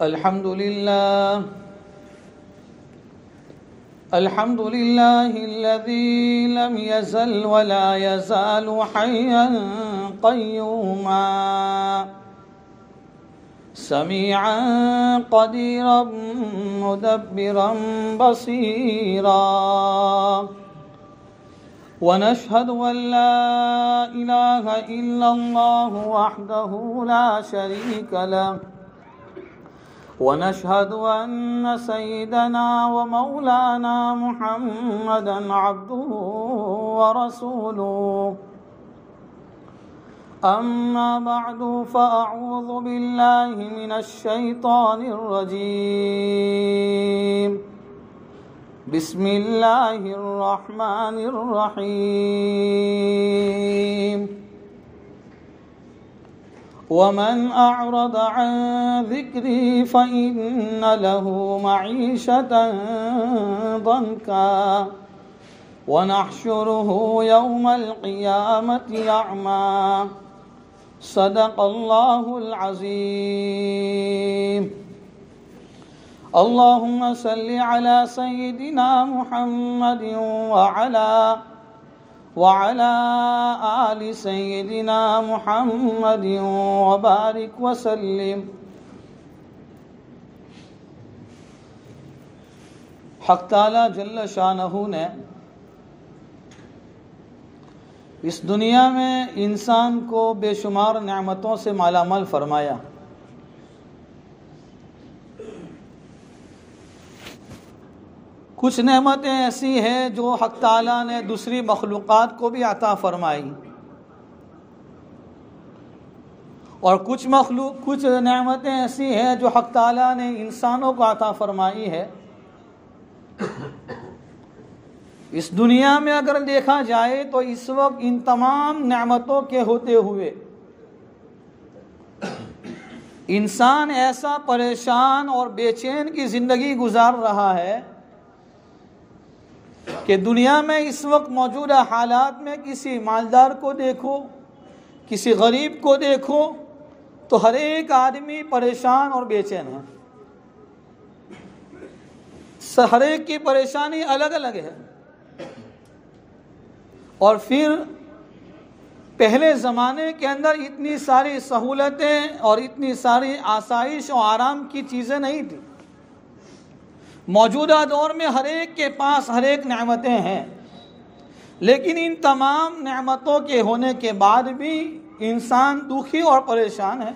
الحمد لله الذي لم يزل ولا يزال حيا قيوما سميعا قديرا مدبرا بصيرا ونشهد أن لا إله إلا الله وحده لا شريك له ونشهد أن سيدنا ومولانا محمدا عبده ورسوله أما بعد فأعوذ بالله من الشيطان الرجيم بسم الله الرحمن الرحيم ومن أعرض عن ذكري فإن له معيشة ضنكا ونحشره يوم القيامة أعمى صدق الله العظيم اللهم صل على سيدنا محمد وعلى آل سيدنا محمد وبارك وسلم حق تعالی جل شانہ نے اس دنیا میں انسان کو بے شمار نعمتوں سے مالا مال فرمایا. کچھ نعمتیں ایسی ہیں جو حق تعالیٰ نے دوسری مخلوقات کو بھی عطا فرمائی اور کچھ نعمتیں ایسی ہیں جو حق تعالیٰ نے انسانوں کو عطا فرمائی ہے. اس دنیا میں اگر دیکھا جائے تو اس وقت ان تمام نعمتوں کے ہوتے ہوئے انسان ایسا پریشان اور بے چین کی زندگی گزار رہا ہے کہ دنیا میں اس وقت موجودہ حالات میں کسی مالدار کو دیکھو، کسی غریب کو دیکھو تو ہر ایک آدمی پریشان اور بے چین ہے. ہر ایک کی پریشانی الگ الگ ہے. اور پھر پہلے زمانے کے اندر اتنی ساری سہولتیں اور اتنی ساری آسائش اور آرام کی چیزیں نہیں تھیں. موجودہ دور میں ہر ایک کے پاس ہر ایک نعمتیں ہیں، لیکن ان تمام نعمتوں کے ہونے کے بعد بھی انسان دکھی اور پریشان ہے.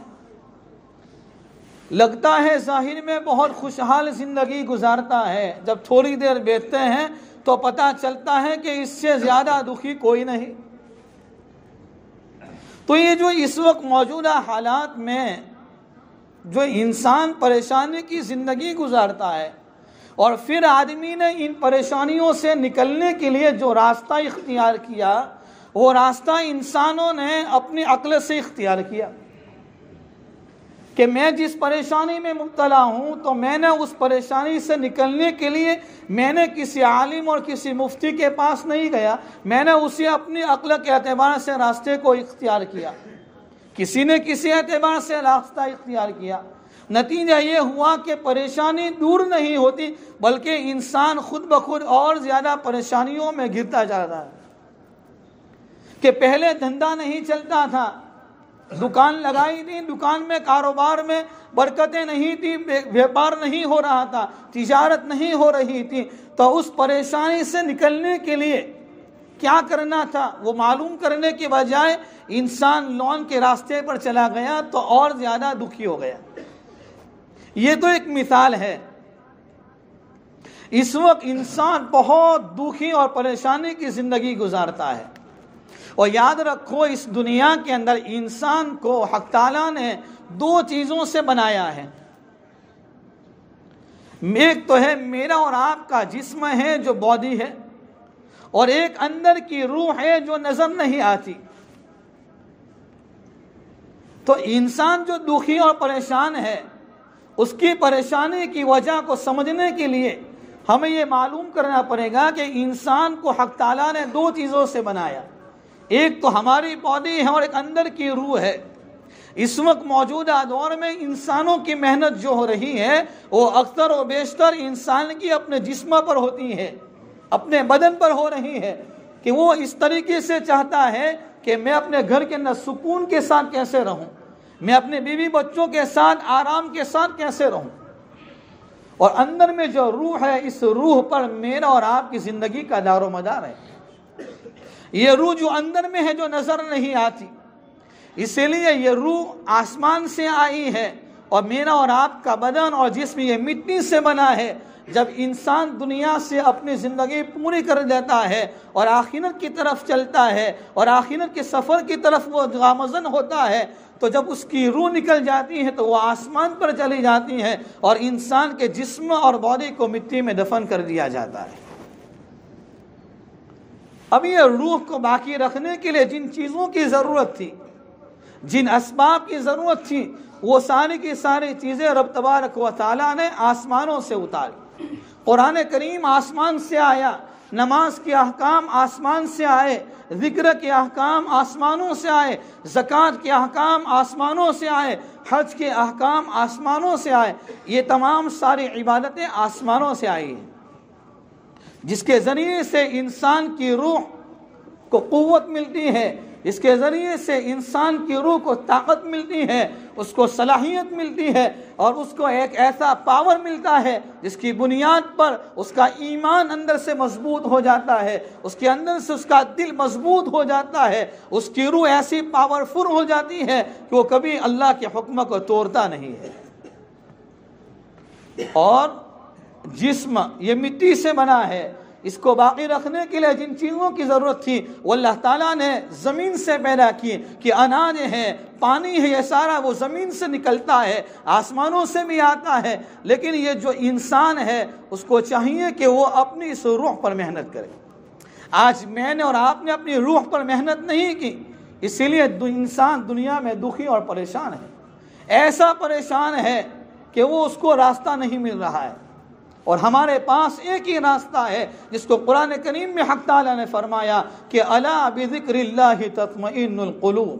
لگتا ہے ظاہر میں بہت خوشحال زندگی گزارتا ہے، جب تھوڑی دیر بیٹھتے ہیں تو پتہ چلتا ہے کہ اس سے زیادہ دکھی کوئی نہیں. تو یہ جو اس وقت موجودہ حالات میں جو انسان پریشانی کی زندگی گزارتا ہے اور پھر آدمی نے ان پریشانیوں سے نکلنے کے لیے جو راستہ اختیار کیا، وہ راستہ انسانوں نے اپنی عقل سے اختیار کیا کہ میں جس پریشانی میں مبتلا ہوں تو میں نے اس پریشانی سے نکلنے کے لیے میں نے کسی عالم اور کسی مفتی کے پاس نہیں گیا، میں نے اسے اپنی عقل کے اعتبار سے راستے کو اختیار کیا. کسی نے کسی اعتبار سے راستہ اختیار کیا. نتیجہ یہ ہوا کہ پریشانی دور نہیں ہوتی بلکہ انسان خود بخود اور زیادہ پریشانیوں میں گرتا جا رہا ہے. کہ پہلے دھندا نہیں چلتا تھا، دکان لگائی تھی، دکان میں کاروبار میں برکتیں نہیں تھی، بیپار نہیں ہو رہا تھا، تجارت نہیں ہو رہی تھی، تو اس پریشانی سے نکلنے کے لیے کیا کرنا تھا وہ معلوم کرنے کے بجائے انسان لون کے راستے پر چلا گیا تو اور زیادہ دکھی ہو گیا. یہ تو ایک مثال ہے. اس وقت انسان بہت دکھی اور پریشانی کی زندگی گزارتا ہے. اور یاد رکھو اس دنیا کے اندر انسان کو حق تعالیٰ نے دو چیزوں سے بنایا ہے. ایک تو ہے میرا اور آپ کا جسم ہے جو باڈی ہے، اور ایک اندر کی روح ہے جو نظر نہیں آتی۔ تو انسان جو دکھی اور پریشان ہے، اس کی پریشانی کی وجہ کو سمجھنے کے لیے ہمیں یہ معلوم کرنا پڑے گا کہ انسان کو حق تعالیٰ نے دو چیزوں سے بنایا، ایک تو ہماری باڈی ہے اور ایک اندر کی روح ہے۔ اس وقت موجودہ دور میں انسانوں کی محنت جو ہو رہی ہے وہ اکثر و بیشتر انسان کی اپنے جسم پر ہوتی ہے، اپنے بدن پر ہو رہی ہے، کہ وہ اس طریقے سے چاہتا ہے کہ میں اپنے گھر کے اندر سکون کے ساتھ کیسے رہوں، میں اپنے بیوی بچوں کے ساتھ آرام کے ساتھ کیسے رہوں۔ اور اندر میں جو روح ہے، اس روح پر میرا اور آپ کی زندگی کا دار و مدار ہے۔ یہ روح جو اندر میں ہے جو نظر نہیں آتی، اسی لیے یہ روح آسمان سے آئی ہے، اور میرا اور آپ کا بدن اور جسم یہ مٹی سے بنا ہے۔ جب انسان دنیا سے اپنی زندگی پوری کر دیتا ہے اور آخرت کی طرف چلتا ہے اور آخرت کے سفر کی طرف وہ گامزن ہوتا ہے، تو جب اس کی روح نکل جاتی ہے تو وہ آسمان پر چلی جاتی ہے اور انسان کے جسم اور باڈی کو مٹی میں دفن کر دیا جاتا ہے۔ اب یہ روح کو باقی رکھنے کے لیے جن چیزوں کی ضرورت تھی، جن اسباب کی ضرورت تھی، وہ ساری کی ساری چیزیں رب تبارک و تعالیٰ نے آسمانوں سے اتاری۔ قرآن کریم آسمان سے آیا، نماز کے احکام آسمان سے آئے، ذکر کے احکام آسمانوں سے آئے، زکوٰۃ کے احکام آسمانوں سے آئے، حج کے احکام آسمانوں سے آئے۔ یہ تمام ساری عبادتیں آسمانوں سے آئی ہیں، جس کے ذریعے سے انسان کی روح کو قوت ملتی ہے، اس کے ذریعے سے انسان کی روح کو طاقت ملتی ہے، اس کو صلاحیت ملتی ہے، اور اس کو ایک ایسا پاور ملتا ہے جس کی بنیاد پر اس کا ایمان اندر سے مضبوط ہو جاتا ہے، اس کے اندر سے اس کا دل مضبوط ہو جاتا ہے، اس کی روح ایسی پاورفل ہو جاتی ہے کہ وہ کبھی اللہ کے حکم کو توڑتا نہیں ہے۔ اور جسم یہ مٹی سے بنا ہے، اس کو باقی رکھنے کے لیے جن چیزوں کی ضرورت تھی وہ اللہ تعالیٰ نے زمین سے پیدا کی، کہ اناج ہے، پانی ہے، یہ سارا وہ زمین سے نکلتا ہے، آسمانوں سے بھی آتا ہے۔ لیکن یہ جو انسان ہے اس کو چاہیے کہ وہ اپنی اس روح پر محنت کرے۔ آج میں نے اور آپ نے اپنی روح پر محنت نہیں کی، اسی لیے انسان دنیا میں دکھی اور پریشان ہے، ایسا پریشان ہے کہ وہ اس کو راستہ نہیں مل رہا ہے۔ اور ہمارے پاس ایک ہی راستہ ہے جس کو قرآن کریم میں حق تعالیٰ نے فرمایا کہ الا بذکر اللہ تطمئن القلوب،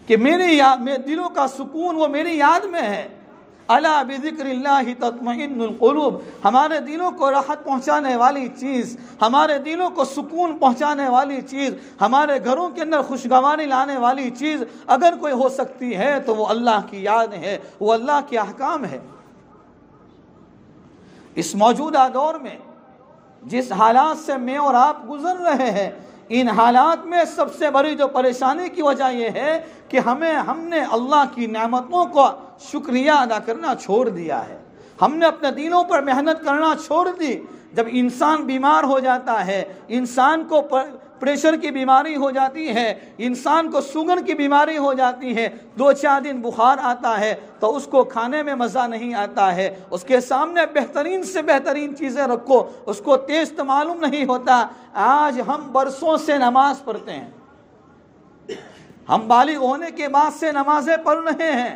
کہ میرے دلوں کا سکون وہ میری یاد میں ہے۔ الا بذکر اللہ تطمئن القلوب، ہمارے دلوں کو راحت پہنچانے والی چیز، ہمارے دلوں کو سکون پہنچانے والی چیز، ہمارے گھروں کے اندر خوشگواری لانے والی چیز اگر کوئی ہو سکتی ہے تو وہ اللہ کی یاد ہے، وہ اللہ کے احکام ہے۔ اس موجودہ دور میں جس حالات سے میں اور آپ گزر رہے ہیں، ان حالات میں سب سے بڑی جو پریشانی کی وجہ یہ ہے کہ ہم نے اللہ کی نعمتوں کو شکریہ ادا کرنا چھوڑ دیا ہے، ہم نے اپنے دلوں پر محنت کرنا چھوڑ دی۔ جب انسان بیمار ہو جاتا ہے، انسان کو پریشر کی بیماری ہو جاتی ہے، انسان کو شوگر کی بیماری ہو جاتی ہے، 2-4 دن بخار آتا ہے تو اس کو کھانے میں مزہ نہیں آتا ہے، اس کے سامنے بہترین سے بہترین چیزیں رکھو اس کو ٹیسٹ معلوم نہیں ہوتا۔ آج ہم برسوں سے نماز پڑھتے ہیں، ہم بالغ ہونے کے بعد سے نمازیں پڑھ رہے ہیں،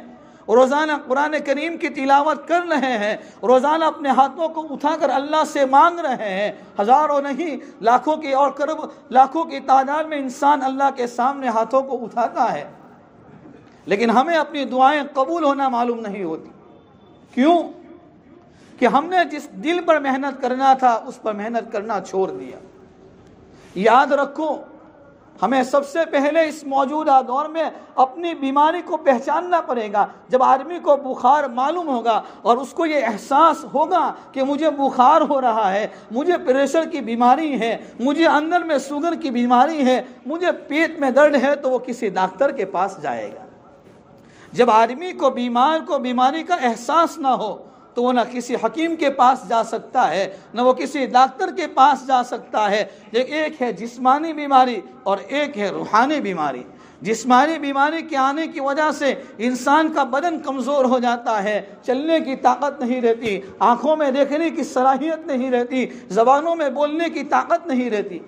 روزانہ قرآن کریم کی تلاوت کر رہے ہیں، روزانہ اپنے ہاتھوں کو اٹھا کر اللہ سے مانگ رہے ہیں، ہزاروں نہیں لاکھوں کی اور لاکھوں کی تعداد میں انسان اللہ کے سامنے ہاتھوں کو اٹھاتا ہے، لیکن ہمیں اپنی دعائیں قبول ہونا معلوم نہیں ہوتی۔ کیوں؟ کہ ہم نے جس دل پر محنت کرنا تھا اس پر محنت کرنا چھوڑ دیا۔ یاد رکھو، ہمیں سب سے پہلے اس موجودہ دور میں اپنی بیماری کو پہچاننا پڑے گا۔ جب آدمی کو بخار معلوم ہوگا اور اس کو یہ احساس ہوگا کہ مجھے بخار ہو رہا ہے، مجھے پریشر کی بیماری ہے، مجھے اندر میں شوگر کی بیماری ہے، مجھے پیٹ میں درد ہے، تو وہ کسی ڈاکٹر کے پاس جائے گا۔ جب آدمی کو بیماری کا احساس نہ ہو، تو وہ نہ کسی حکیم کے پاس جا سکتا ہے، نہ وہ کسی ڈاکٹر کے پاس جا سکتا ہے۔ ایک ہے جسمانی بیماری اور ایک ہے روحانی بیماری۔ جسمانی بیماری کے آنے کی وجہ سے انسان کا بدن کمزور ہو جاتا ہے، چلنے کی طاقت نہیں رہتی، آنکھوں میں دیکھنے کی صلاحیت نہیں رہتی، زبانوں میں بولنے کی طاقت نہیں رہتی۔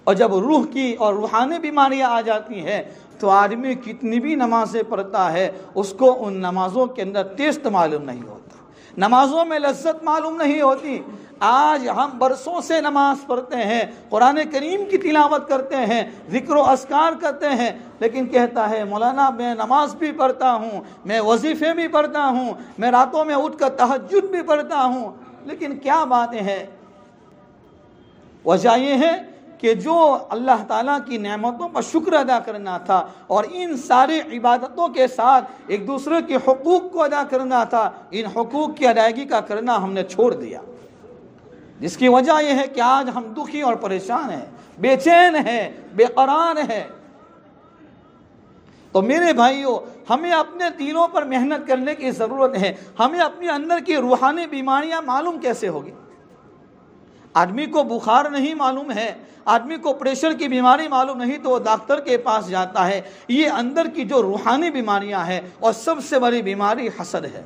اور جب روح کی اور روحانی بیماریاں آ جاتی ہیں تو آدمی کتنی بھی نمازیں پڑھتا ہے، اس کو ان نمازوں کے اندر ٹیسٹ معلوم نہیں ہوتا، نمازوں میں لذت معلوم نہیں ہوتی۔ آج ہم برسوں سے نماز پڑھتے ہیں، قرآن کریم کی تلاوت کرتے ہیں، ذکر و اذکار کرتے ہیں، لیکن کہتا ہے مولانا میں نماز بھی پڑھتا ہوں، میں وظیفے بھی پڑھتا ہوں، میں راتوں میں اٹھ کر تہجد بھی پڑھتا ہوں، لیکن کیا باتیں ہیں؟ وجہ یہ ہے کہ جو اللہ تعالیٰ کی نعمتوں پر شکر ادا کرنا تھا اور ان ساری عبادتوں کے ساتھ ایک دوسرے کے حقوق کو ادا کرنا تھا، ان حقوق کی ادائیگی کا کرنا ہم نے چھوڑ دیا، جس کی وجہ یہ ہے کہ آج ہم دکھی اور پریشان ہیں، بے چین ہیں، بے قرار ہیں۔ تو میرے بھائیوں، ہمیں اپنے دلوں پر محنت کرنے کی ضرورت ہے۔ ہمیں اپنے اندر کی روحانی بیماریاں معلوم کیسے ہوگی؟ آدمی کو بخار نہیں معلوم ہے، آدمی کو پریشر کی بیماری معلوم نہیں تو وہ ڈاکٹر کے پاس جاتا ہے۔ یہ اندر کی جو روحانی بیماریاں ہیں، اور سب سے بڑی بیماری حسد ہے،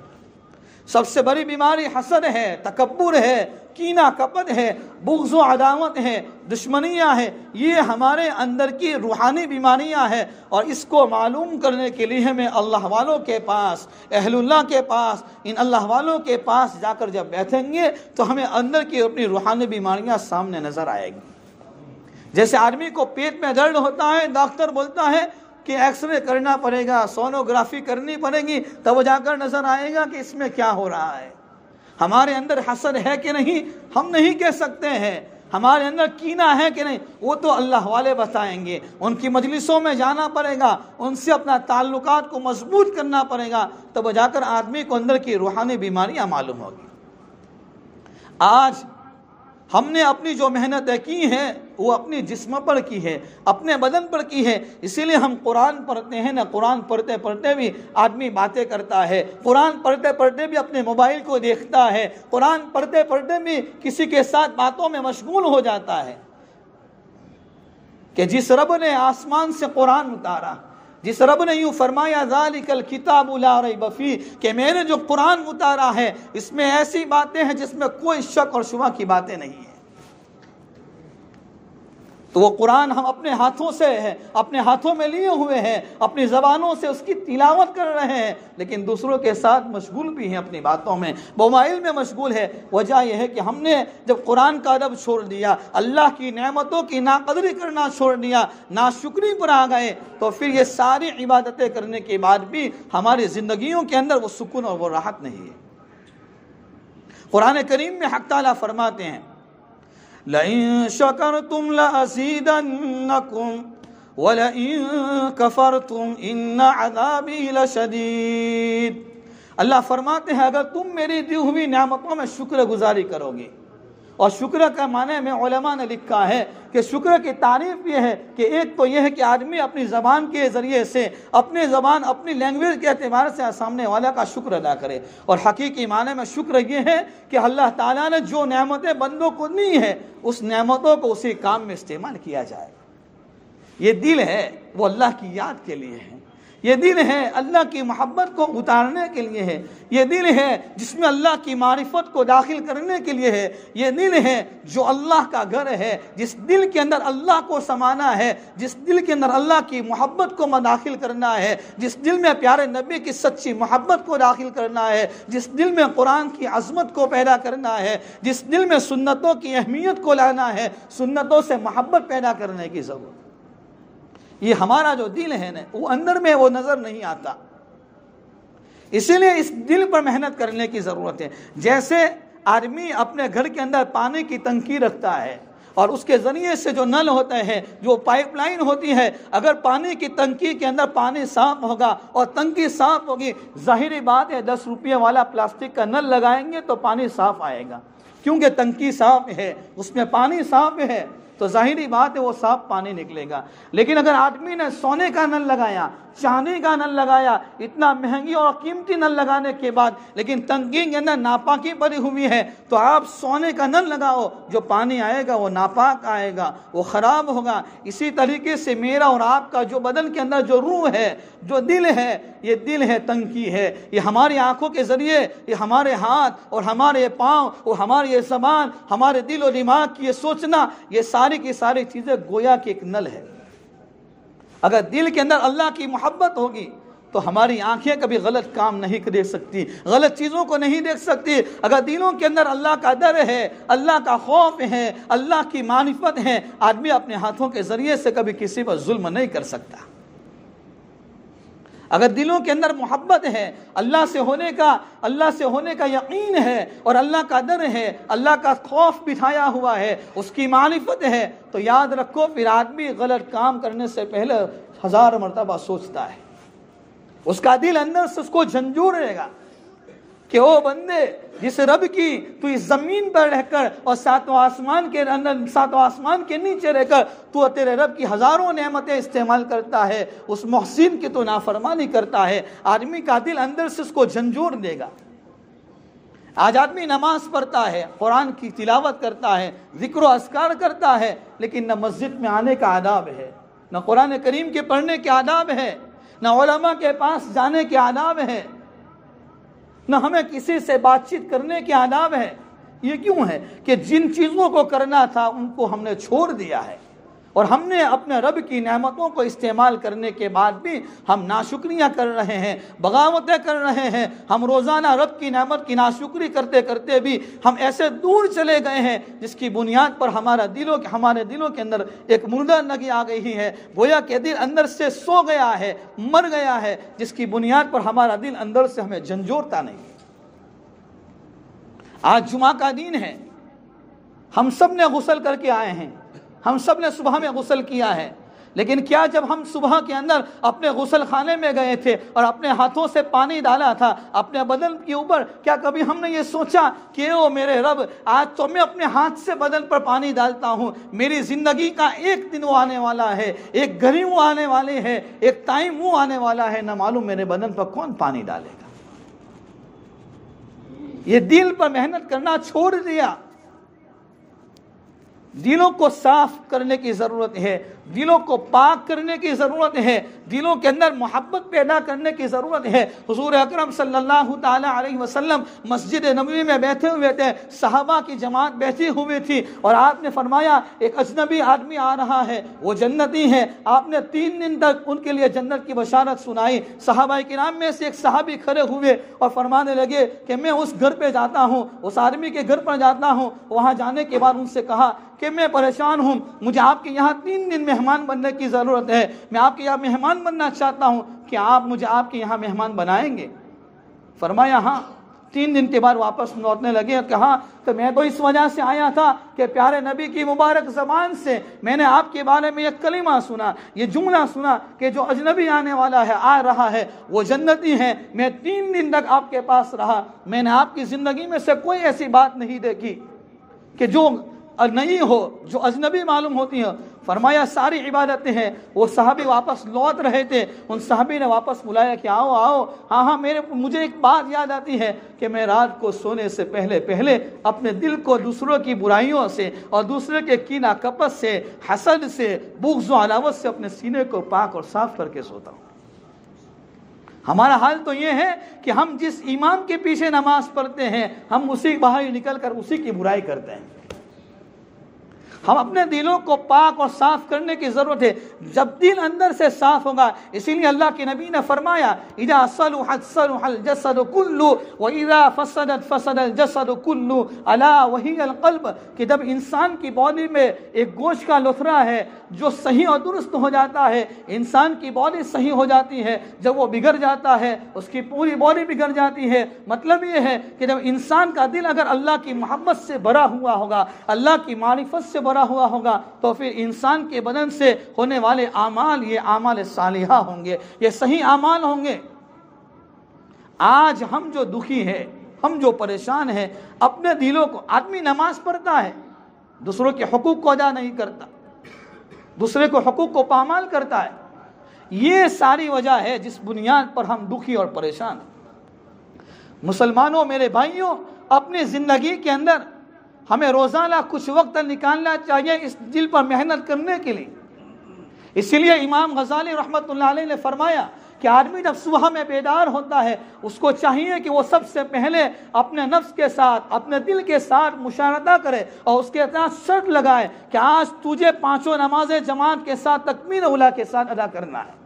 سب سے بڑی بیماری حسد ہے، تکبر ہے، کینہ کپت ہے، بغض و عداوت ہے، دشمنیاں ہیں۔ یہ ہمارے اندر کی روحانی بیماریاں ہیں، اور اس کو معلوم کرنے کے لیے ہمیں اللہ والوں کے پاس، اہل اللہ کے پاس، ان اللہ والوں کے پاس جا کر جب بیٹھیں گے تو ہمیں اندر کی اپنی روحانی بیماریاں سامنے نظر آئے گی۔ جیسے آدمی کو پیٹ میں درد ہوتا ہے، ڈاکٹر بولتا ہے کہ ایکس رے کرنا پڑے گا، سونوگرافی کرنی پڑے گی، تب جا کر نظر آئے گا کہ اس میں کیا ہو رہا ہے۔ ہمارے اندر حسد ہے کہ نہیں ہم نہیں کہہ سکتے ہیں، ہمارے اندر کینہ ہے کہ نہیں وہ تو اللہ والے بتائیں گے۔ ان کی مجلسوں میں جانا پڑے گا، ان سے اپنا تعلقات کو مضبوط کرنا پڑے گا، تب جا کر آدمی کو اندر کی روحانی بیماریاں معلوم ہوگی۔ آج ہم نے اپنی جو محنتیں کی ہیں وہ اپنی جسم پر کی ہے، اپنے بدن پر کی ہے، اسی لیے ہم قرآن پڑھتے ہیں نا، قرآن پڑھتے پڑھتے بھی آدمی باتیں کرتا ہے، قرآن پڑھتے پڑھتے بھی اپنے موبائل کو دیکھتا ہے، قرآن پڑھتے پڑھتے بھی کسی کے ساتھ باتوں میں مشغول ہو جاتا ہے۔ کہ جس رب نے آسمان سے قرآن اتارا، جس رب نے یوں فرمایا ذالک الکتاب لا ریب فیہ، کہ میں نے جو قرآن اتارا ہے اس میں ایسی باتیں ہیں جس میں کوئی شک اور شبہ کی باتیں نہیں ہیں، تو وہ قرآن ہم اپنے ہاتھوں سے ہے، اپنے ہاتھوں میں لیے ہوئے ہیں، اپنی زبانوں سے اس کی تلاوت کر رہے ہیں، لیکن دوسروں کے ساتھ مشغول بھی ہیں، اپنی باتوں میں موبائل میں مشغول ہے۔ وجہ یہ ہے کہ ہم نے جب قرآن کا ادب چھوڑ دیا، اللہ کی نعمتوں کی ناقدری کرنا چھوڑ دیا، ناشکری پر آ گئے، تو پھر یہ ساری عبادتیں کرنے کے بعد بھی ہماری زندگیوں کے اندر وہ سکون اور وہ راحت نہیں ہے۔ قرآن کریم میں حق تعالیٰ فرماتے ہیں لَإِن شَكَرْتُمْ لَأَزِيدَنَّكُمْ وَلَئِن كَفَرْتُمْ إِنَّ عَذَابِي لَشَدِيدٌ۔ اللہ فرماتے ہیں اگر تم میری دی ہوئی نعمتوں میں شکر گزاری کرو گے، اور شکر کا معنی میں علماء نے لکھا ہے کہ شکر کی تعریف یہ ہے کہ ایک تو یہ ہے کہ آدمی اپنی زبان کے ذریعے سے اپنی زبان اپنی لینگویج کے اعتبار سے سامنے والا کا شکر ادا کرے، اور حقیقی معنی میں شکر یہ ہے کہ اللہ تعالیٰ نے جو نعمتیں بندوں کو دی ہیں اس نعمتوں کو اسی کام میں استعمال کیا جائے۔ یہ دل ہے وہ اللہ کی یاد کے لیے ہے، یہ دل ہے اللہ کی محبت کو اتارنے کے لیے ہے، یہ دل ہے جس میں اللہ کی معرفت کو داخل کرنے کے لیے ہے، یہ دل ہے جو اللہ کا گھر ہے، جس دل کے اندر اللہ کو سمانا ہے، جس دل کے اندر اللہ کی محبت کو داخل کرنا ہے، جس دل میں پیارے نبی کی سچی محبت کو داخل کرنا ہے، جس دل میں قرآن کی عظمت کو پیدا کرنا ہے، جس دل میں سنتوں کی اہمیت کو لانا ہے، سنتوں سے محبت پیدا کرنے کی ضرورت۔ یہ ہمارا جو دل ہے نا وہ اندر میں وہ نظر نہیں آتا، اسی لیے اس دل پر محنت کرنے کی ضرورت ہے۔ جیسے آدمی اپنے گھر کے اندر پانی کی ٹنکی رکھتا ہے اور اس کے ذریعے سے جو نل ہوتے ہیں، جو پائپ لائن ہوتی ہے، اگر پانی کی ٹنکی کے اندر پانی صاف ہوگا اور ٹنکی صاف ہوگی، ظاہری بات ہے 10 روپے والا پلاسٹک کا نل لگائیں گے تو پانی صاف آئے گا، کیونکہ ٹنکی صاف ہے، اس میں پانی صاف ہے، تو ظاہری بات ہے وہ صاف پانی نکلے گا۔ لیکن اگر آدمی نے سونے کا نل لگایا، چاندی کا نل لگایا، اتنا مہنگی اور قیمتی نل لگانے کے بعد لیکن ٹنکی کے اندر ناپاکی پڑی ہوئی ہے، تو آپ سونے کا نل لگاؤ، جو پانی آئے گا وہ ناپاک آئے گا، وہ خراب ہوگا۔ اسی طریقے سے میرا اور آپ کا جو بدن کے اندر جو روح ہے، جو دل ہے، یہ دل ہے ٹنکی ہے، یہ ہماری آنکھوں کے ذریعے، یہ ہمارے ہاتھ اور ہمارے پاؤں اور ہماری یہ زبان، ہمارے دل و دماغ کی یہ سوچنا، یہ ساری کی ساری چیزیں گویا کہ ایک نل ہے۔ اگر دل کے اندر اللہ کی محبت ہوگی تو ہماری آنکھیں کبھی غلط کام نہیں دیکھ سکتی، غلط چیزوں کو نہیں دیکھ سکتی۔ اگر دلوں کے اندر اللہ کا ڈر ہے، اللہ کا خوف ہے، اللہ کی معرفت ہے، آدمی اپنے ہاتھوں کے ذریعے سے کبھی کسی پر ظلم نہیں کر سکتا۔ اگر دلوں کے اندر محبت ہے، اللہ سے ہونے کا یقین ہے اور اللہ کا ڈر ہے، اللہ کا خوف بٹھایا ہوا ہے، اس کی معرفت ہے، تو یاد رکھو پھر آدمی غلط کام کرنے سے پہلے 1000 مرتبہ سوچتا ہے۔ اس کا دل اندر سے اس کو جھنجھوڑ رہے گا کہ او بندے، جس رب کی تو اس زمین پر رہ کر اور ساتوں آسمان کے نیچے رہ کر تو تیرے رب کی ہزاروں نعمتیں استعمال کرتا ہے، اس محسن کی تو نافرمانی کرتا ہے، آدمی کا دل اندر سے اس کو جھنجھوڑ دے گا۔ آج آدمی نماز پڑھتا ہے، قرآن کی تلاوت کرتا ہے، ذکر و اذکار کرتا ہے، لیکن نہ مسجد میں آنے کا آداب ہے، نہ قرآن کریم کے پڑھنے کے آداب ہے، نہ علماء کے پاس جانے کے آداب ہے، نہ ہمیں کسی سے بات چیت کرنے کے آداب ہے۔ یہ کیوں ہے کہ جن چیزوں کو کرنا تھا ان کو ہم نے چھوڑ دیا ہے، اور ہم نے اپنے رب کی نعمتوں کو استعمال کرنے کے بعد بھی ہم ناشکریاں کر رہے ہیں، بغاوتیں کر رہے ہیں۔ ہم روزانہ رب کی نعمت کی ناشکری کرتے کرتے بھی ہم ایسے دور چلے گئے ہیں جس کی بنیاد پر ہمارے دلوں کے اندر ایک مردہ نگی آ گئی ہے، گویا کہ دل اندر سے سو گیا ہے، مر گیا ہے، جس کی بنیاد پر ہمارا دل اندر سے ہمیں جھنجھوڑتا نہیں۔ آج جمعہ کا دن ہے، ہم سب نے غسل کر کے آئے ہیں، ہم سب نے صبح میں غسل کیا ہے، لیکن کیا جب ہم صبح کے اندر اپنے غسل خانے میں گئے تھے اور اپنے ہاتھوں سے پانی ڈالا تھا اپنے بدن کے اوپر، کیا کبھی ہم نے یہ سوچا کہ او میرے رب، آج تو میں اپنے ہاتھ سے بدن پر پانی ڈالتا ہوں، میری زندگی کا ایک دن وہ آنے والا ہے، ایک گھڑی وہ آنے والی ہے، ایک ٹائم وہ آنے والا ہے، نہ معلوم میرے بدن پر کون پانی ڈالے گا۔ یہ دل پر محنت کرنا چھوڑ دیا۔ دلوں کو صاف کرنے کی ضرورت ہے، دلوں کو پاک کرنے کی ضرورت ہے، دلوں کے اندر محبت پیدا کرنے کی ضرورت ہے۔ حضور اکرم صلی اللہ تعالی علیہ وسلم مسجد نبوی میں بیٹھے ہوئے تھے، صحابہ کی جماعت بیٹھی ہوئی تھی، اور آپ نے فرمایا ایک اجنبی آدمی آ رہا ہے، وہ جنتی ہے۔ آپ نے 3 دن تک ان کے لیے جنت کی بشارت سنائی۔ صحابہ کرام میں سے ایک صحابی کھڑے ہوئے اور فرمانے لگے کہ میں اس گھر پہ جاتا ہوں، اس آدمی کے گھر پر جاتا ہوں، وہاں جانے کے بعد ان سے کہا کہ میں پریشان ہوں، مجھے آپ کے یہاں 3 دن مہمان بننے کی ضرورت ہے، میں آپ کے یہاں مہمان بننا چاہتا ہوں، کیا آپ مجھے آپ کے یہاں مہمان بنائیں گے؟ فرمایا ہاں۔ 3 دن کے بعد واپس لوٹنے لگے اور کہا کہ میں تو اس وجہ سے آیا تھا کہ پیارے نبی کی مبارک زبان سے میں نے آپ کے بارے میں یہ کلمہ سنا، یہ جملہ سنا کہ جو اجنبی آنے والا ہے، آ رہا ہے، وہ جنتی ہے۔ میں 3 دن تک آپ کے پاس رہا، میں نے آپ کی زندگی میں سے کوئی ایسی بات نہیں دیکھی کہ جو نہیں ہو، جو اجنبی معلوم ہوتی ہے۔ فرمایا ساری عبادتیں ہیں۔ وہ صحابی واپس لوٹ رہے تھے، ان صحابی نے واپس بلایا کہ آؤ آؤ، ہاں مجھے ایک بات یاد آتی ہے کہ میں رات کو سونے سے پہلے اپنے دل کو دوسروں کی برائیوں سے اور دوسرے کے کینہ کپت سے، حسد سے، بغض و عداوت سے اپنے سینے کو پاک اور صاف کر کے سوتا ہوں۔ ہمارا حال تو یہ ہے کہ ہم جس امام کے پیچھے نماز پڑھتے ہیں، ہم اسی باہر نکل کر اسی کی برائی کرتے ہیں۔ ہم اپنے دلوں کو پاک اور صاف کرنے کی ضرورت ہے، جب دل اندر سے صاف ہوگا۔ اسی لیے اللہ کے نبی نے فرمایا اذا صلحت صلح الجسد كله واذا فسدت فسد الجسد كله الا وهي القلب، کہ جب انسان کی باڈی میں ایک گوشت کا لتھڑا ہے جو صحیح اور درست ہو جاتا ہے، انسان کی باڈی صحیح ہو جاتی ہے، جب وہ بگڑ جاتا ہے اس کی پوری باڈی بگڑ جاتی ہے۔ مطلب یہ ہے کہ جب انسان کا دل اگر اللہ کی محبت سے بھرا ہوا ہوگا، اللہ کی معرفت سے بھرا ہوا ہوگا، تو پھر انسان کے بدن سے ہونے والے اعمال یہ اعمال صالحہ ہوں گے، یہ صحیح اعمال ہوں گے۔ آج ہم جو دکھی ہیں، ہم جو پریشان ہیں، اپنے دلوں کو، آدمی نماز پڑھتا ہے، دوسروں کے حقوق کو ادا نہیں کرتا، دوسرے کو حقوق کو پامال کرتا ہے، یہ ساری وجہ ہے جس بنیاد پر ہم دکھی اور پریشان ہیں۔ مسلمانوں، میرے بھائیوں، اپنی زندگی کے اندر ہمیں روزانہ کچھ وقت نکالنا چاہیے اس دل پر محنت کرنے کے لیے۔ اسی لیے امام غزالی رحمۃ اللہ علیہ نے فرمایا کہ آدمی جب صبح میں بیدار ہوتا ہے اس کو چاہیے کہ وہ سب سے پہلے اپنے نفس کے ساتھ، اپنے دل کے ساتھ مشاہدہ کرے اور اس کے ساتھ شرط لگائے کہ آج تجھے 5 نمازیں جماعت کے ساتھ تکبیر اولیٰ کے ساتھ ادا کرنا ہے،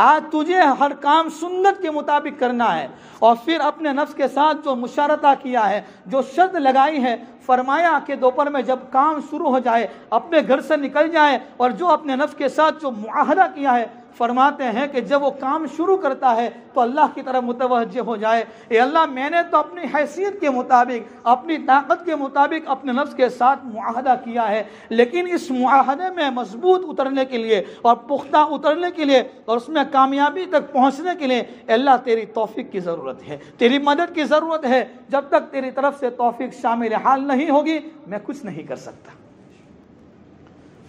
آج تجھے ہر کام سنت کے مطابق کرنا ہے۔ اور پھر اپنے نفس کے ساتھ جو مشارطہ کیا ہے، جو شرط لگائی ہے، فرمایا کہ دوپہر میں جب کام شروع ہو جائے اپنے گھر سے نکل جائے، اور جو اپنے نفس کے ساتھ جو معاہدہ کیا ہے، فرماتے ہیں کہ جب وہ کام شروع کرتا ہے تو اللہ کی طرف متوجہ ہو جائے، اے اللہ میں نے تو اپنی حیثیت کے مطابق، اپنی طاقت کے مطابق اپنے نفس کے ساتھ معاہدہ کیا ہے، لیکن اس معاہدے میں مضبوط اترنے کے لیے اور پختہ اترنے کے لیے اور اس میں کامیابی تک پہنچنے کے لیے اے اللہ تیری توفیق کی ضرورت ہے، تیری مدد کی ضرورت ہے۔ جب تک تیری طرف سے توفیق شامل حال نہیں ہوگی میں کچھ نہیں کر سکتا۔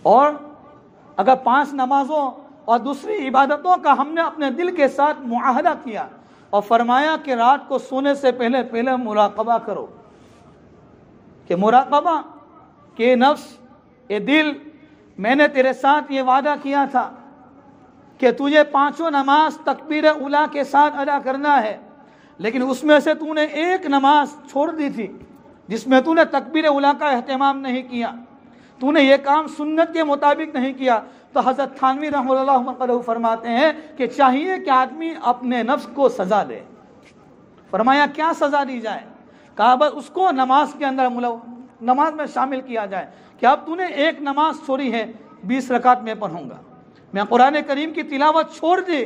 اور اگر 5 نمازوں اور دوسری عبادتوں کا ہم نے اپنے دل کے ساتھ معاہدہ کیا اور فرمایا کہ رات کو سونے سے پہلے مراقبہ کرو، کہ مراقبہ کہ نفس، اے دل، میں نے تیرے ساتھ یہ وعدہ کیا تھا کہ تجھے 5 نماز تکبیر اولیٰ کے ساتھ ادا کرنا ہے، لیکن اس میں سے تو نے ایک نماز چھوڑ دی تھی جس میں تو نے تکبیر اولیٰ کا اہتمام نہیں کیا، تو نے یہ کام سنت کے مطابق نہیں کیا۔ تو حضرت تھانوی رحمہ اللہ علیہ فرماتے ہیں کہ چاہیے کہ آدمی اپنے نفس کو سزا دے۔ فرمایا کیا سزا دی جائے؟ کہا بس اس کو نماز کے اندر نماز میں شامل کیا جائے کہ اب تو نے ایک نماز چھوڑی ہے، 20 رکعت میں پڑھوں گا، میں قرآن کریم کی تلاوت چھوڑ دی،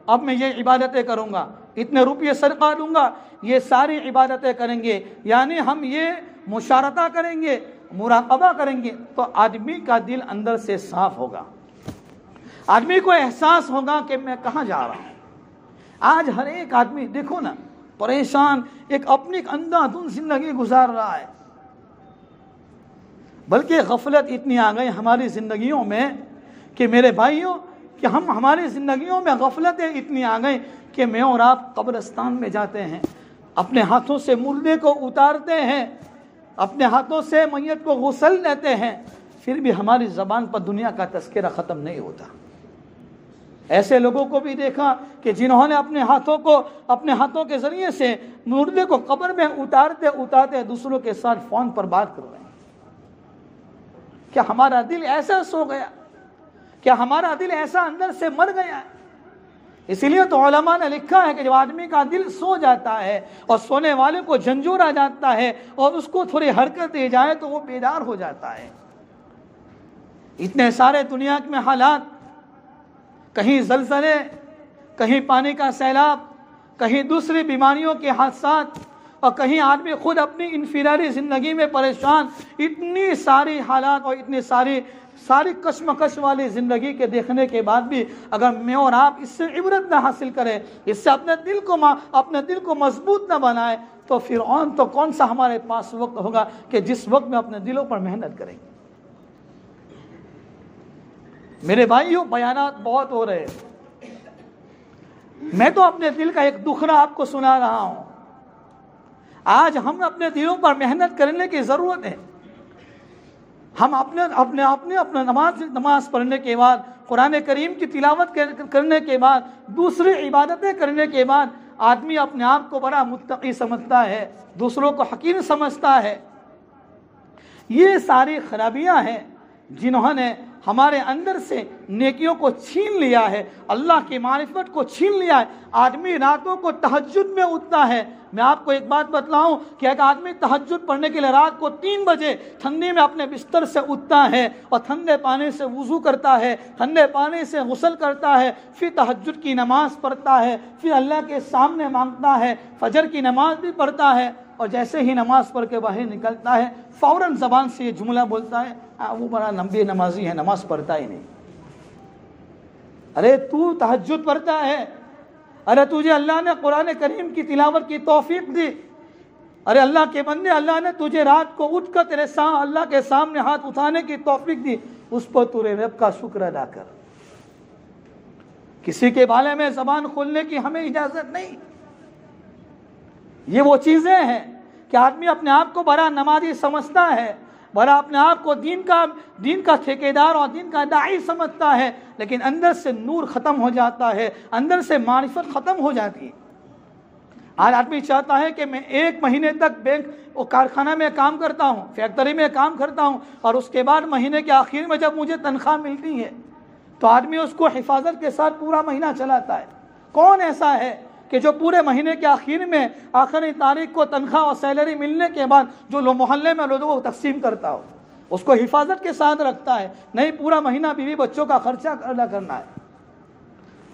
اب میں یہ عبادتیں کروں گا، اتنے روپیے صدقہ دوں گا، یہ ساری عبادتیں کریں گے، یعنی ہم یہ مشارطہ کریں گے، مراقبہ کریں گے، تو آدمی کا دل اندر سے صاف ہوگا، آدمی کو احساس ہوگا کہ میں کہاں جا رہا ہوں۔ آج ہر ایک آدمی دیکھو نا پریشان، ایک اپنی اندھا دھند زندگی گزار رہا ہے، بلکہ غفلت اتنی آ گئی ہماری زندگیوں میں کہ میرے بھائیوں کہ ہماری زندگیوں میں غفلتیں اتنی آ گئی کہ میں اور آپ قبرستان میں جاتے ہیں، اپنے ہاتھوں سے مردے کو اتارتے ہیں، اپنے ہاتھوں سے میت کو غسل دیتے ہیں، پھر بھی ہماری زبان پر دنیا کا تذکرہ ختم نہیں ہوتا۔ ایسے لوگوں کو بھی دیکھا کہ جنہوں نے اپنے ہاتھوں کے ذریعے سے مردے کو قبر میں اتارتے دوسروں کے ساتھ فون پر بات کر رہے ہیں۔ کیا ہمارا دل ایسا سو گیا؟ کیا ہمارا دل ایسا اندر سے مر گیا ہے؟ اسی لیے تو علماء نے لکھا ہے کہ جب آدمی کا دل سو جاتا ہے اور سونے والے کو جھنجھور آ جاتا ہے اور اس کو تھوڑی حرکت دی جائے تو وہ بیدار ہو جاتا ہے۔ اتنے سارے دنیا میں حالات، کہیں زلزلے، کہیں پانی کا سیلاب، کہیں دوسری بیماریوں کے حادثات، اور کہیں آدمی خود اپنی انفرادی زندگی میں پریشان، اتنی ساری حالات اور اتنی ساری کشمکش والی زندگی کے دیکھنے کے بعد بھی اگر میں اور آپ اس سے عبرت نہ حاصل کریں، اس سے اپنے دل کو مضبوط نہ بنائیں، تو فرعون تو کون سا ہمارے پاس وقت ہوگا کہ جس وقت میں اپنے دلوں پر محنت کریں گے۔ میرے بھائیوں، بیانات بہت ہو رہے ہیں، میں تو اپنے دل کا ایک دکھڑا آپ کو سنا رہا ہوں۔ آج ہم اپنے دلوں پر محنت کرنے کی ضرورت ہے۔ ہم اپنے نماز پڑھنے کے بعد، قرآن کریم کی تلاوت کرنے کے بعد، دوسری عبادتیں کرنے کے بعد آدمی اپنے آپ کو بڑا متقی سمجھتا ہے، دوسروں کو حقیر سمجھتا ہے۔ یہ ساری خرابیاں ہیں جنہوں نے ہمارے اندر سے نیکیوں کو چھین لیا ہے، اللہ کی معرفت کو چھین لیا ہے۔ آدمی راتوں کو تہجد میں اٹھتا ہے۔ میں آپ کو ایک بات بتلاؤں کہ ایک آدمی تہجد پڑھنے کے لیے رات کو 3 بجے ٹھنڈی میں اپنے بستر سے اٹھتا ہے اور ٹھنڈے پانی سے وضو کرتا ہے، ٹھنڈے پانی سے غسل کرتا ہے، پھر تہجد کی نماز پڑھتا ہے، پھر اللہ کے سامنے مانگتا ہے، فجر کی نماز بھی پڑھتا ہے، اور جیسے ہی نماز پڑھ کے باہر نکلتا ہے فوراً زبان سے یہ جملہ بولتا ہے، وہ بڑا لمبی نمازی ہے، نماز پڑھتا ہی نہیں۔ ارے تو تہجد پڑھتا ہے، ارے تجھے اللہ نے قرآن کریم کی تلاوت کی توفیق دی، ارے اللہ کے بندے، اللہ نے تجھے رات کو اٹھ کر اللہ کے سامنے ہاتھ اٹھانے کی توفیق دی، اس پر تیرے رب کا شکر ادا کر۔ کسی کے بارے میں زبان کھولنے کی ہمیں اجازت نہیں۔ یہ وہ چیزیں ہیں کہ آدمی اپنے آپ کو بڑا نمازی سمجھتا ہے، بڑا اپنے آپ کو دین کا ٹھیکیدار اور دین کا داعی سمجھتا ہے، لیکن اندر سے نور ختم ہو جاتا ہے، اندر سے معرفت ختم ہو جاتی ہے۔ آج آدمی چاہتا ہے کہ میں 1 مہینے تک بینک اور کارخانہ میں کام کرتا ہوں، فیکٹری میں کام کرتا ہوں، اور اس کے بعد مہینے کے آخر میں جب مجھے تنخواہ ملتی ہے تو آدمی اس کو حفاظت کے ساتھ پورا مہینہ چلاتا ہے۔ کون ایسا ہے کہ جو پورے مہینے کے آخر میں آخری تاریخ کو تنخواہ اور سیلری ملنے کے بعد جو لوگ محلے میں لوگوں کو تقسیم کرتا ہو، اس کو حفاظت کے ساتھ رکھتا ہے؟ نہیں، پورا مہینہ بیوی بچوں کا خرچہ ادا کرنا ہے۔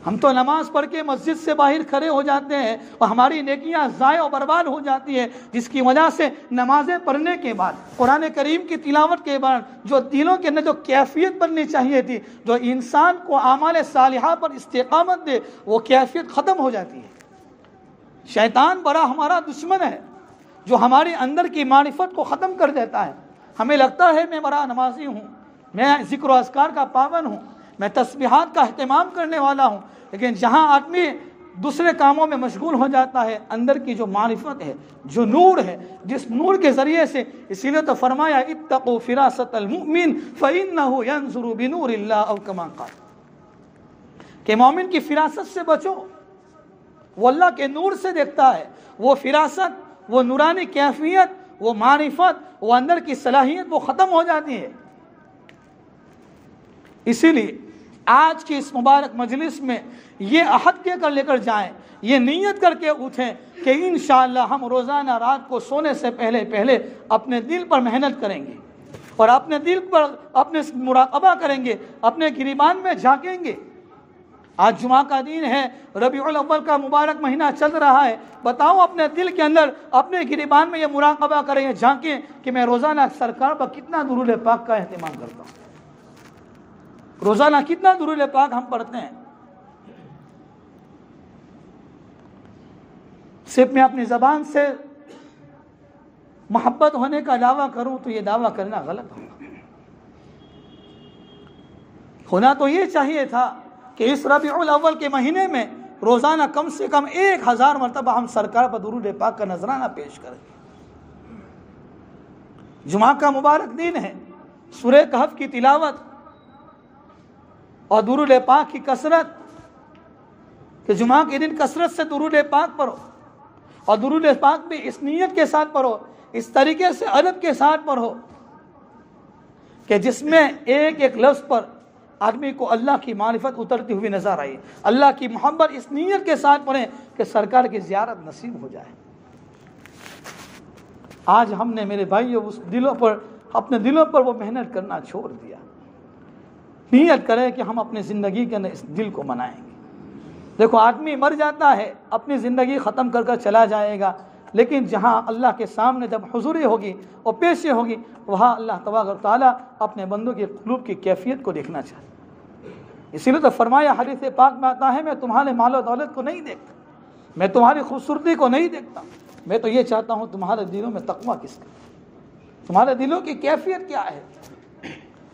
ہم تو نماز پڑھ کے مسجد سے باہر کھڑے ہو جاتے ہیں اور ہماری نیکیاں ضائع و برباد ہو جاتی ہے، جس کی وجہ سے نمازیں پڑھنے کے بعد، قرآن کریم کی تلاوت کے بعد جو دلوں کے اندر جو کیفیت بننی چاہیے تھی، جو انسان کو اعمال صالحہ پر استقامت دے، وہ کیفیت ختم ہو جاتی ہے۔ شیطان بڑا ہمارا دشمن ہے جو ہمارے اندر کی معرفت کو ختم کر دیتا ہے۔ ہمیں لگتا ہے میں بڑا نمازی ہوں، میں ذکر و اذکار کا پابند ہوں، میں تسبیحات کا اہتمام کرنے والا ہوں، لیکن جہاں آدمی دوسرے کاموں میں مشغول ہو جاتا ہے، اندر کی جو معرفت ہے، جو نور ہے، جس نور کے ذریعے سے، اسی لیے تو فرمایا اتقوا فراست المؤمن فإنه ينظر بنور اللہ، او کما قال، کہ مومن کی فراست سے بچو، وہ اللہ کے نور سے دیکھتا ہے۔ وہ فراست، وہ نورانی کیفیت، وہ معرفت، وہ اندر کی صلاحیت وہ ختم ہو جاتی ہے۔ اسی لیے آج کی اس مبارک مجلس میں یہ عہد لے کر جائیں، یہ نیت کر کے اٹھیں کہ انشاءاللہ ہم روزانہ رات کو سونے سے پہلے اپنے دل پر محنت کریں گے، اور اپنے دل پر اپنے مراقبہ کریں گے، اپنے گریبان میں جھانکیں گے۔ آج جمعہ کا دن ہے، ربیع الاول کا مبارک مہینہ چل رہا ہے، بتاؤ اپنے دل کے اندر، اپنے گریبان میں یہ مراقبہ کریں، یہ جھانکیں کہ میں روزانہ سرکار پر کتنا درود پاک کا اہتمام کرتا ہوں، روزانہ کتنا درود پاک ہم پڑھتے ہیں۔ صرف میں اپنی زبان سے محبت ہونے کا دعویٰ کروں تو یہ دعویٰ کرنا غلط ہوگا۔ ہونا تو یہ چاہیے تھا کہ اس ربیع الاول کے مہینے میں روزانہ کم سے کم 1000 مرتبہ ہم سرکار پر درود پاک کا نذرانہ پیش کریں۔ جمعہ کا مبارک دن ہے، سورہ کہف کی تلاوت اور درود پاک کی کثرت، کہ جمعہ کے دن کثرت سے درود پاک پڑھو، اور درود پاک بھی اس نیت کے ساتھ پڑھو، اس طریقے سے ادب کے ساتھ پڑھو کہ جس میں ایک ایک لفظ پر آدمی کو اللہ کی معرفت اترتی ہوئی نظر آئی، اللہ کی محبت اس نیت کے ساتھ پڑھیں کہ سرکار کی زیارت نصیب ہو جائے۔ آج ہم نے میرے بھائیوں اپنے دلوں پر وہ محنت کرنا چھوڑ دیا۔ نیت کریں کہ ہم اپنی زندگی کے اندر اس دل کو منائیں گے۔ دیکھو آدمی مر جاتا ہے، اپنی زندگی ختم کر چلا جائے گا، لیکن جہاں اللہ کے سامنے جب حضوری ہوگی اور پیشی ہوگی، وہاں اللہ تبارک و تعالیٰ اپنے بندوں کے قلوب کی کیفیت کو دیکھنا چاہتا ہے۔ اسی لیے تو فرمایا حدیث پاک میں آتا ہے، میں تمہارے مال و دولت کو نہیں دیکھتا، میں تمہاری خوبصورتی کو نہیں دیکھتا، میں تو یہ چاہتا ہوں تمہارے دلوں میں تقویٰ کس کا، تمہارے دلوں کی کیفیت کیا ہے۔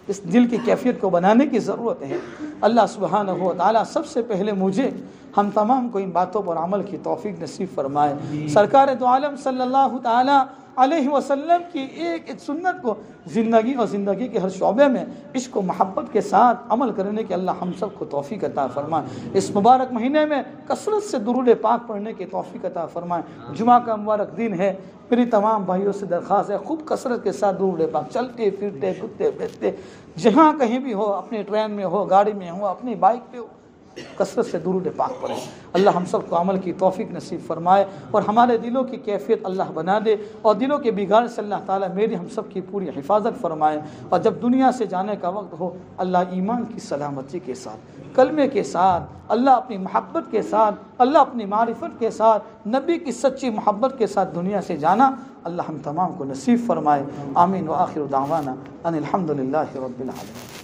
اس دل کی کیفیت کو بنانے کی ضرورت ہے۔ اللہ سبحانہ و تعالیٰ سب سے پہلے مجھے ہم تمام کو ان باتوں پر عمل کی توفیق نصیب فرمائے۔ سرکار دو عالم صلی اللہ تعالیٰ علیہ وسلم کی ایک سنت کو زندگی اور زندگی کے ہر شعبے میں عشق و محبت کے ساتھ عمل کرنے کے اللہ ہم سب کو توفیق عطا فرمائے۔ اس مبارک مہینے میں کثرت سے درود پاک پڑھنے کی توفیق عطا فرمائے۔ جمعہ کا مبارک دن ہے، میری تمام بھائیوں سے درخواست ہے خوب کثرت کے ساتھ درود پاک، چلتے پھرتے کودتے بیٹھتے جہاں کہیں بھی ہو، اپنی ٹرین میں ہو، گاڑی میں ہو، اپنی بائک پہ ہو، کثرت سے درود پاک پڑھیں۔ اللہ ہم سب کو عمل کی توفیق نصیب فرمائے اور ہمارے دلوں کی کیفیت اللہ بنا دے، اور دلوں کے بگاڑ سے اللہ تعالیٰ میری ہم سب کی پوری حفاظت فرمائے، اور جب دنیا سے جانے کا وقت ہو اللہ ایمان کی سلامتی کے ساتھ، کلمے کے ساتھ، اللہ اپنی محبت کے ساتھ، اللہ اپنی معرفت کے ساتھ، نبی کی سچی محبت کے ساتھ دنیا سے جانا اللہ ہم تمام کو نصیب فرمائے۔ آمین۔ وآخر دعوانا ان الحمد للہ رب العالمین۔